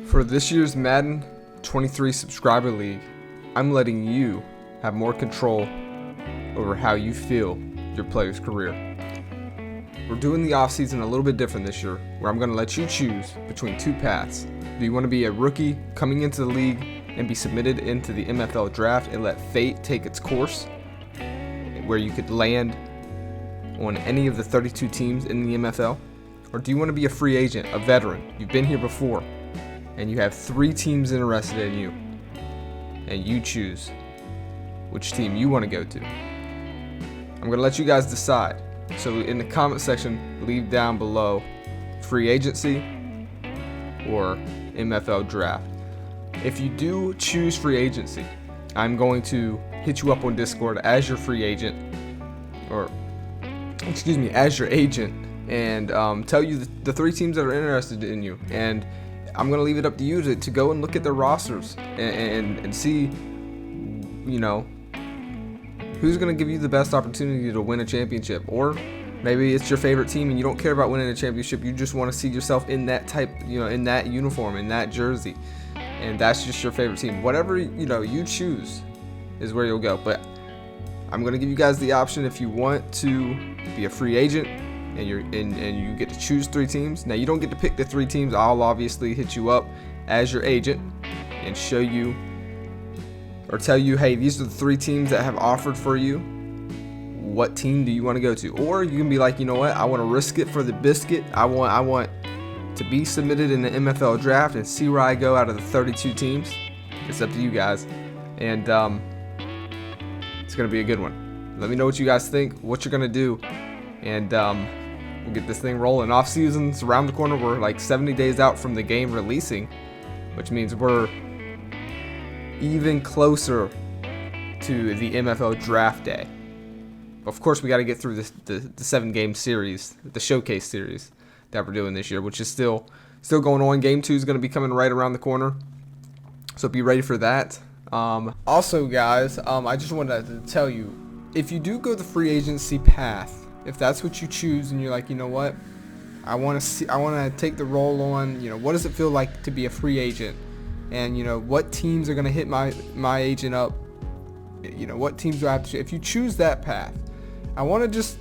For this year's Madden 23 subscriber league, I'm letting you have more control over how you feel your player's career. We're doing the offseason a little bit different this year, where I'm going to let you choose between two paths. Do you want to be a rookie coming into the league and be submitted into the MFL draft and let fate take its course, where you could land on any of the 32 teams in the MFL? Or do you want to be a free agent, a veteran, you've been here before, and you have 3 teams interested in you, and you choose which team you want to go to? I'm going to let you guys decide. So in the comment section, leave down below free agency or MFL draft. If you do choose free agency, I'm going to hit you up on Discord as your free agent, or as your agent, and tell you the 3 teams that are interested in you. And I'm going to leave it up to you to go and look at their rosters and see, who's going to give you the best opportunity to win a championship. Or maybe it's your favorite team and you don't care about winning a championship. You just want to see yourself in that type, in that uniform, in that jersey. And that's just your favorite team. Whatever, you choose is where you'll go. But I'm going to give you guys the option if you want to be a free agent and you get to choose 3 teams. Now, you don't get to pick the 3 teams. I'll obviously hit you up as your agent and show you or tell you, hey, these are the 3 teams that have offered for you. What team do you want to go to? Or you can be like, you know what? I want to risk it for the biscuit. I want to be submitted in the MFL draft and see where I go out of the 32 teams. It's up to you guys. And it's going to be a good one. Let me know what you guys think, what you're going to do. And we'll get this thing rolling. Off season's around the corner. We're like 70 days out from the game releasing, which means we're even closer to the MFL draft day. Of course, we got to get through the 7-game series, the showcase series that we're doing this year, which is still going on. Game 2 is going to be coming right around the corner, so be ready for that. Also, guys, I just wanted to tell you, if you do go the free agency path, if that's what you choose, and you're like, you know what, I want to take the role on. What does it feel like to be a free agent? And what teams are going to hit my agent up? What teams do I have to choose? If you choose that path, I want to just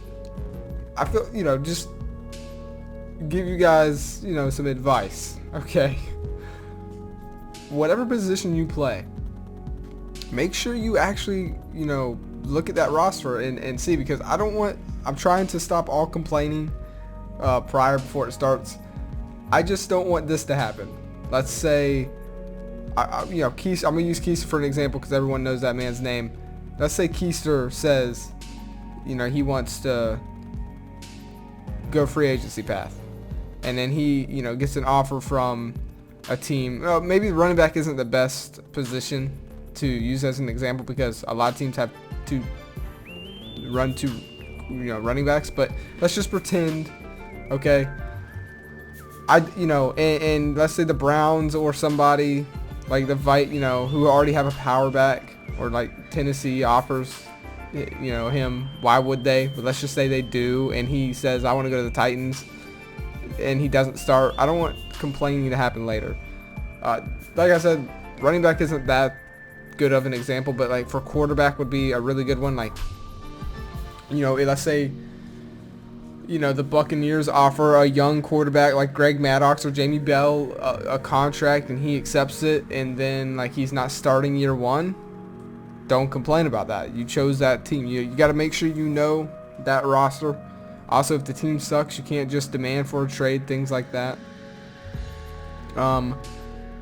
give you guys some advice. Okay, whatever position you play, make sure you actually look at that roster and see, because I'm trying to stop all complaining before it starts. I just don't want this to happen. Let's say Keith, I'm going to use Keister for an example because everyone knows that man's name. Let's say Keister says, he wants to go free agency path. And then he, gets an offer from a team. Well, maybe the running back isn't the best position to use as an example because a lot of teams have to run to, running backs. But let's just pretend, okay, and let's say the Browns or somebody like the who already have a power back, or like Tennessee offers, him. Why would they? But let's just say they do, and he says, I want to go to the Titans, and he doesn't start. I don't want complaining to happen later. Like I said, running back isn't that good of an example, but like for quarterback would be a really good one. Like, let's say, the Buccaneers offer a young quarterback like Greg Maddox or Jamie Bell a contract, and he accepts it, and then like he's not starting year 1. Don't complain about that. You chose that team. You got to make sure you know that roster. Also, if the team sucks, you can't just demand for a trade, things like that. But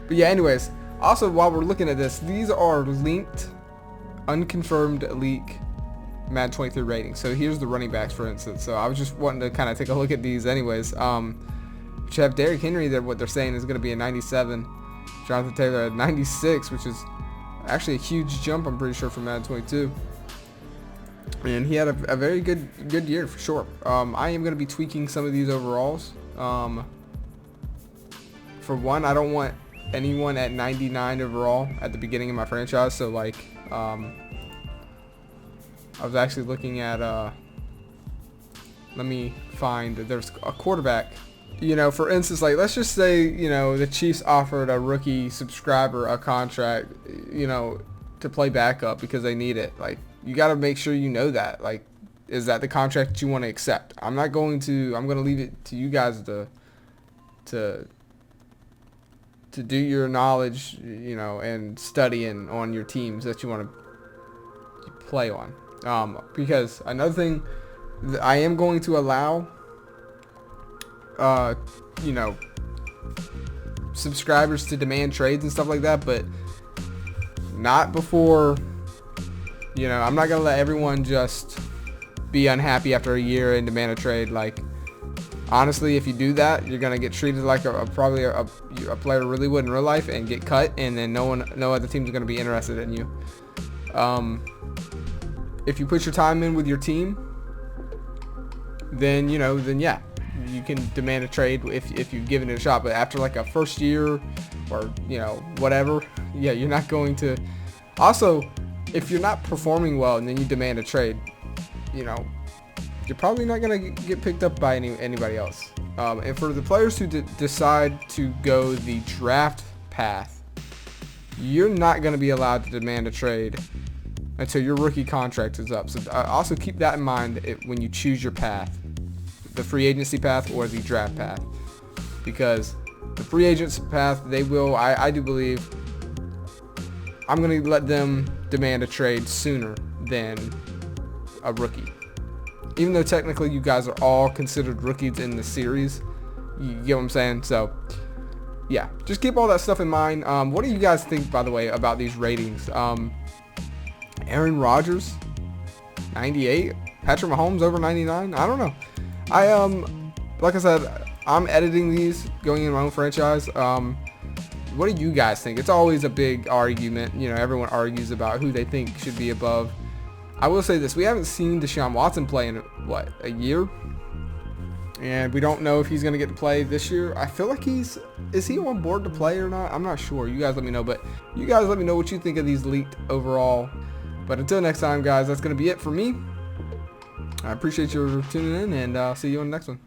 yeah, anyways. Also, while we're looking at this, these are linked, unconfirmed leak Madden 23 ratings. So here's the running backs, for instance. So I was just wanting to kind of take a look at these anyways. Which have Derrick Henry there. What they're saying is going to be a 97. Jonathan Taylor at 96, which is actually a huge jump, I'm pretty sure, from Madden 22. And he had a very good year for sure. I am going to be tweaking some of these overalls. For one, I don't want anyone at 99 overall at the beginning of my franchise. So like, I was actually looking at, let me find, there's a quarterback you know, for instance, like let's just say, you know, the Chiefs offered a rookie subscriber a contract, you know, to play backup because they need it. Like, you got to make sure you know that. Like, is that the contract that you want to accept? I'm going to leave it to you guys to do your knowledge, you know, and studying on your teams that you want to play on. Because another thing, I am going to allow, you know, subscribers to demand trades and stuff like that, but not before, you know, I'm not going to let everyone just be unhappy after a year and demand a trade. Like, honestly, if you do that, you're going to get treated like probably a player really would in real life and get cut, and then no other team's going to be interested in you. If you put your time in with your team, then, you know, then yeah, you can demand a trade if you've given it a shot. But after like a first year or, you know, whatever, yeah, you're not going to. Also, if you're not performing well and then you demand a trade, you know, you're probably not going to get picked up by anybody else. And for the players who decide to go the draft path, you're not going to be allowed to demand a trade until your rookie contract is up. So also keep that in mind when you choose your path, the free agency path or the draft path, because the free agents path, they will, I do believe, I'm going to let them demand a trade sooner than a rookie. Even though technically you guys are all considered rookies in the series, you get what I'm saying? So yeah, just keep all that stuff in mind. What do you guys think, by the way, about these ratings? Aaron Rodgers, 98. Patrick Mahomes over 99. I don't know. Like I said, I'm editing these, going in my own franchise. What do you guys think? It's always a big argument. You know, everyone argues about who they think should be above. I will say this: we haven't seen Deshaun Watson play in what, a year, and we don't know if he's going to get to play this year. I feel like is he on board to play or not? I'm not sure. You guys let me know, but you guys let me know what you think of these leaked overall. But until next time, guys, that's going to be it for me. I appreciate you tuning in, and I'll see you on the next one.